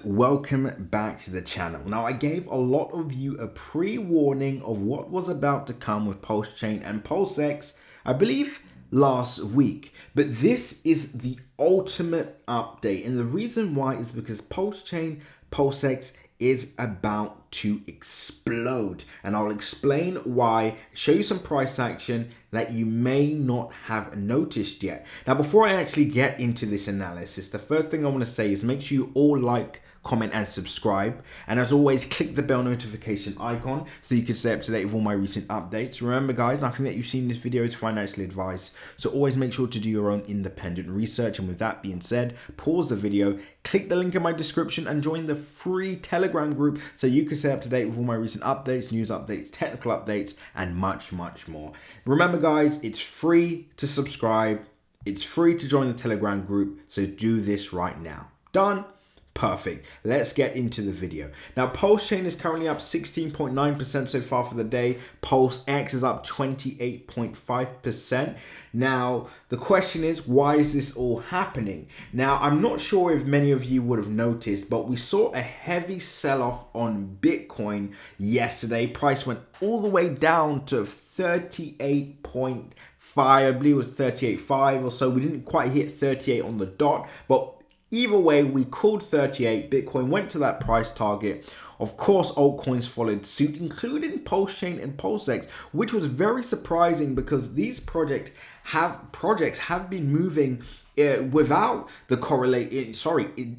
Welcome back to the channel. Now, I gave a lot of you a pre-warning of what was about to come with Pulsechain and Pulsex, I believe last week, but this is the ultimate update, and the reason why is because Pulsechain Pulsex is about to explode, and I'll explain why, show you some price action that you may not have noticed yet. Now, before I actually get into this analysis, the first thing I want to say is make sure you all like, comment and subscribe, and as always, click the bell notification icon so you can stay up to date with all my recent updates. Remember guys, nothing that you see in this video is financial advice, so always make sure to do your own independent research. And with that being said, pause the video, click the link in my description and join the free Telegram group so you can stay up to date with all my recent updates, news updates, technical updates, and much more. Remember guys, it's free to subscribe, it's free to join the Telegram group, so do this right now. Done? Perfect. Let's get into the video. Now, Pulsechain is currently up 16.9% so far for the day. PulseX is up 28.5%. Now, the question is, why is this all happening? Now, I'm not sure if many of you would have noticed, but we saw a heavy sell-off on Bitcoin yesterday. Price went all the way down to 38.5. I believe it was 38.5 or so. We didn't quite hit 38 on the dot, but either way, we called 38. Bitcoin went to that price target. Of course, altcoins followed suit, including Pulsechain and Pulsex, which was very surprising because these projects have been moving without the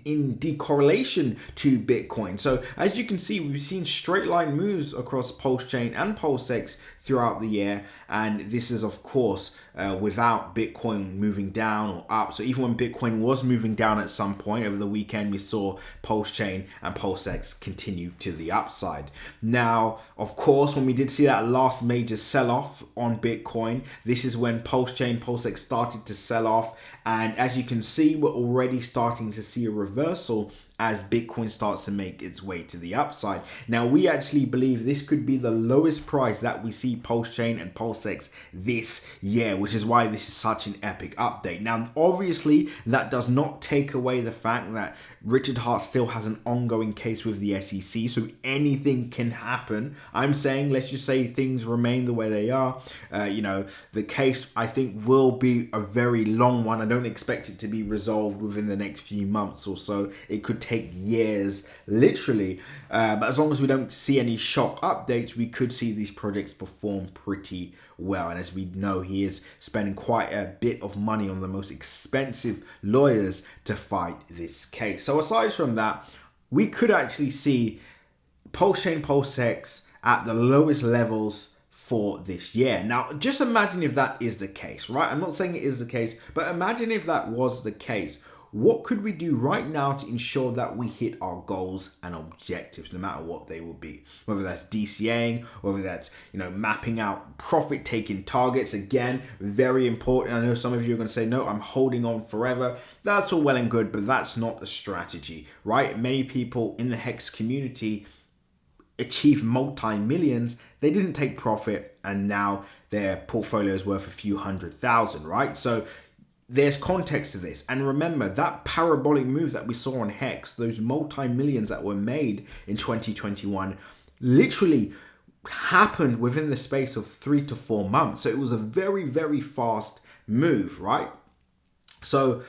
in decorrelation to Bitcoin. So as you can see, we've seen straight line moves across Pulsechain and Pulsex throughout the year, and this is of course without Bitcoin moving down or up. So even when Bitcoin was moving down at some point over the weekend, we saw Pulsechain and Pulsex continue to the upside. Now, of course, when we did see that last major sell-off on Bitcoin, this is when Pulsechain Pulsex started to sell off, and as you can see, we're already starting to see a reversal as Bitcoin starts to make its way to the upside. Now, we actually believe this could be the lowest price that we see Pulsechain and Pulsex this year, which is why this is such an epic update. Now, obviously, that does not take away the fact that Richard Heart still has an ongoing case with the SEC, so anything can happen. I'm saying, let's just say things remain the way they are. The case, I think, will be a very long one. I don't expect it to be resolved within the next few months or so. It could take years, literally. But as long as we don't see any shock updates, we could see these projects perform pretty well. And as we know, he is spending quite a bit of money on the most expensive lawyers to fight this case. So aside from that, we could actually see Pulsechain Pulsex at the lowest levels for this year. Now, just imagine if that is the case, right? I'm not saying it is the case, but imagine if that was the case. What could we do right now to ensure that we hit our goals and objectives, no matter what they will be? Whether that's DCAing, whether that's, mapping out profit-taking targets. Again, very important. I know some of you are going to say, no, I'm holding on forever. That's all well and good, but that's not a strategy, right? Many people in the Hex community achieve multi-millions. They didn't take profit, and now their portfolio is worth a few $100,000, right? So there's context to this. And remember, that parabolic move that we saw on Hex, those multi-millions that were made in 2021, literally happened within the space of 3 to 4 months. So it was a very, very fast move, right? So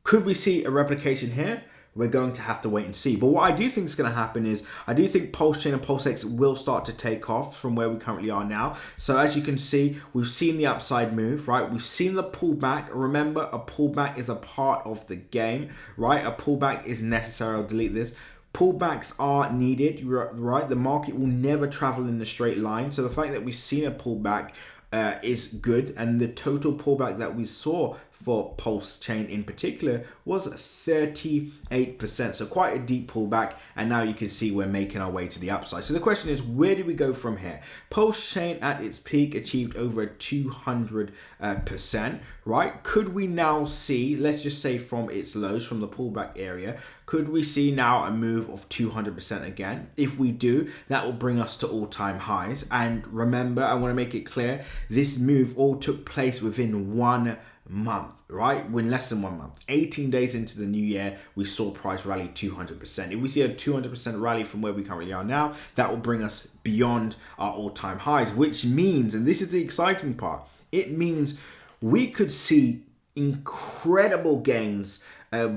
could we see a replication here? We're going to have to wait and see. But what I do think is going to happen is I do think Pulsechain and Pulsex will start to take off from where we currently are now. So as you can see, we've seen the upside move, right? We've seen the pullback. Remember, a pullback is a part of the game, right? A pullback is necessary. I'll delete this. Pullbacks are needed, right? The market will never travel in a straight line. So the fact that we've seen a pullback is good, and the total pullback that we saw for Pulsechain in particular was 38%, so quite a deep pullback, and now you can see we're making our way to the upside. So the question is, where do we go from here? Pulsechain at its peak achieved over 200%, right? Could we now see, let's just say from its lows, from the pullback area, could we see now a move of 200% again? If we do, that will bring us to all-time highs. And remember, I want to make it clear, this move all took place within 1 month, right? In less than 1 month, 18 days into the new year, we saw price rally 200%. If we see a 200% rally from where we currently are now, that will bring us beyond our all-time highs, which means, and this is the exciting part, it means we could see incredible gains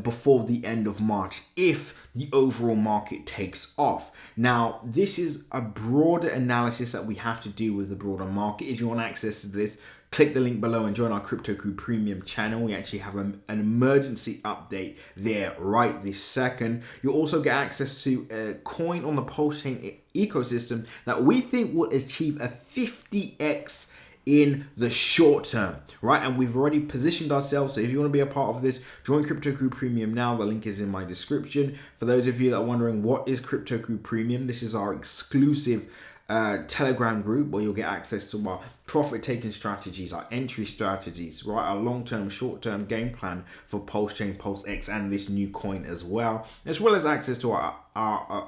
before the end of March if the overall market takes off. Now, this is a broader analysis that we have to do with the broader market. If you want access to this, click the link below and join our Crypto Crew Premium channel. We actually have an emergency update there right this second. You'll also get access to a coin on the Pulsechain ecosystem that we think will achieve a 50x in the short term, right? And we've already positioned ourselves. So if you want to be a part of this, join Crypto Crew Premium now. The link is in my description. For those of you that are wondering what is Crypto Crew Premium, this is our exclusive Telegram group where you'll get access to our profit-taking strategies, our entry strategies, right? Our long-term, short-term game plan for Pulsechain Pulsex and this new coin as well as access to our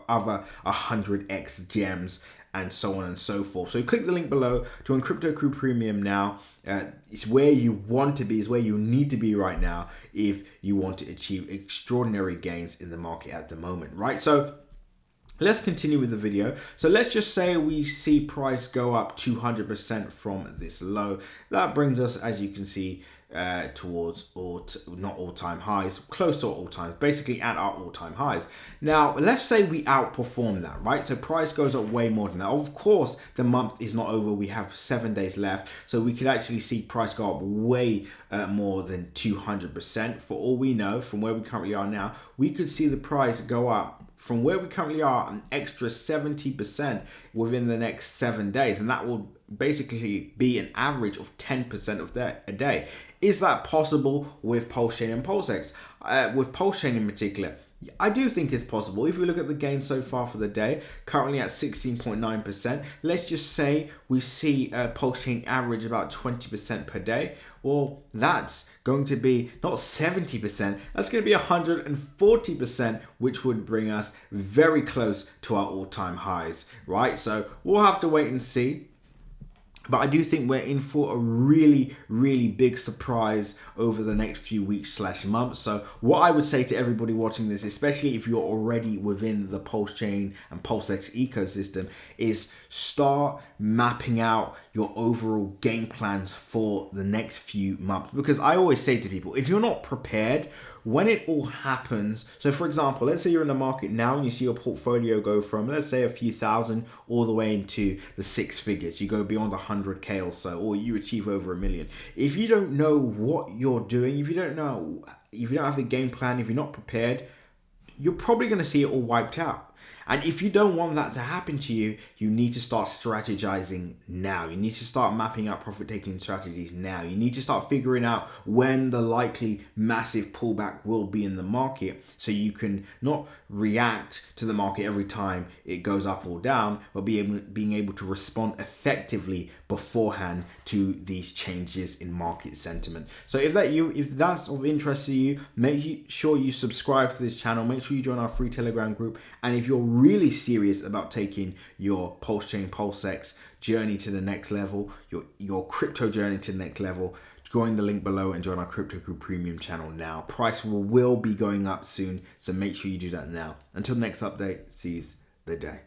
other 100x gems and so on and so forth. So click the link below, join Crypto Crew Premium now. It's where you want to be, it's where you need to be right now if you want to achieve extraordinary gains in the market at the moment, right? So let's continue with the video. So let's just say we see price go up 200% from this low. That brings us, as you can see, towards not all-time highs, close to all-time, basically at our all-time highs. Now, let's say we outperform that, right? So price goes up way more than that. Of course, the month is not over. We have 7 days left. So we could actually see price go up way more than 200%. For all we know, from where we currently are now, we could see the price go up from where we currently are an extra 70% within the next 7 days. And that will basically be an average of 10% of that a day. Is that possible with Pulsechain and Pulsex? With Pulsechain in particular, I do think it's possible. If we look at the gain so far for the day, currently at 16.9%, let's just say we see Pulsechain average about 20% per day. Well, that's going to be not 70%, that's going to be 140%, which would bring us very close to our all-time highs, right? So we'll have to wait and see. But I do think we're in for a really, really big surprise over the next few weeks / months. So what I would say to everybody watching this, especially if you're already within the Pulsechain and Pulsex ecosystem, is start mapping out your overall game plans for the next few months. Because I always say to people, if you're not prepared, when it all happens, so for example, let's say you're in the market now and you see your portfolio go from, let's say, a few thousand all the way into the 6 figures. You go beyond 100K or so, or you achieve over $1 million. If you don't know what you're doing, if you don't have a game plan, if you're not prepared, you're probably going to see it all wiped out. And if you don't want that to happen to you, you need to start strategizing now. You need to start mapping out profit-taking strategies now. You need to start figuring out when the likely massive pullback will be in the market, so you can not react to the market every time it goes up or down, but being able to respond effectively beforehand to these changes in market sentiment. So if that's of interest to you, make sure you subscribe to this channel. Make sure you join our free Telegram group. And if you're really serious about taking your Pulsechain Pulsex journey to the next level, your crypto journey to the next level, join the link below and join our Crypto Crew Premium channel now. Price will be going up soon, so make sure you do that now. Until next update, seize the day.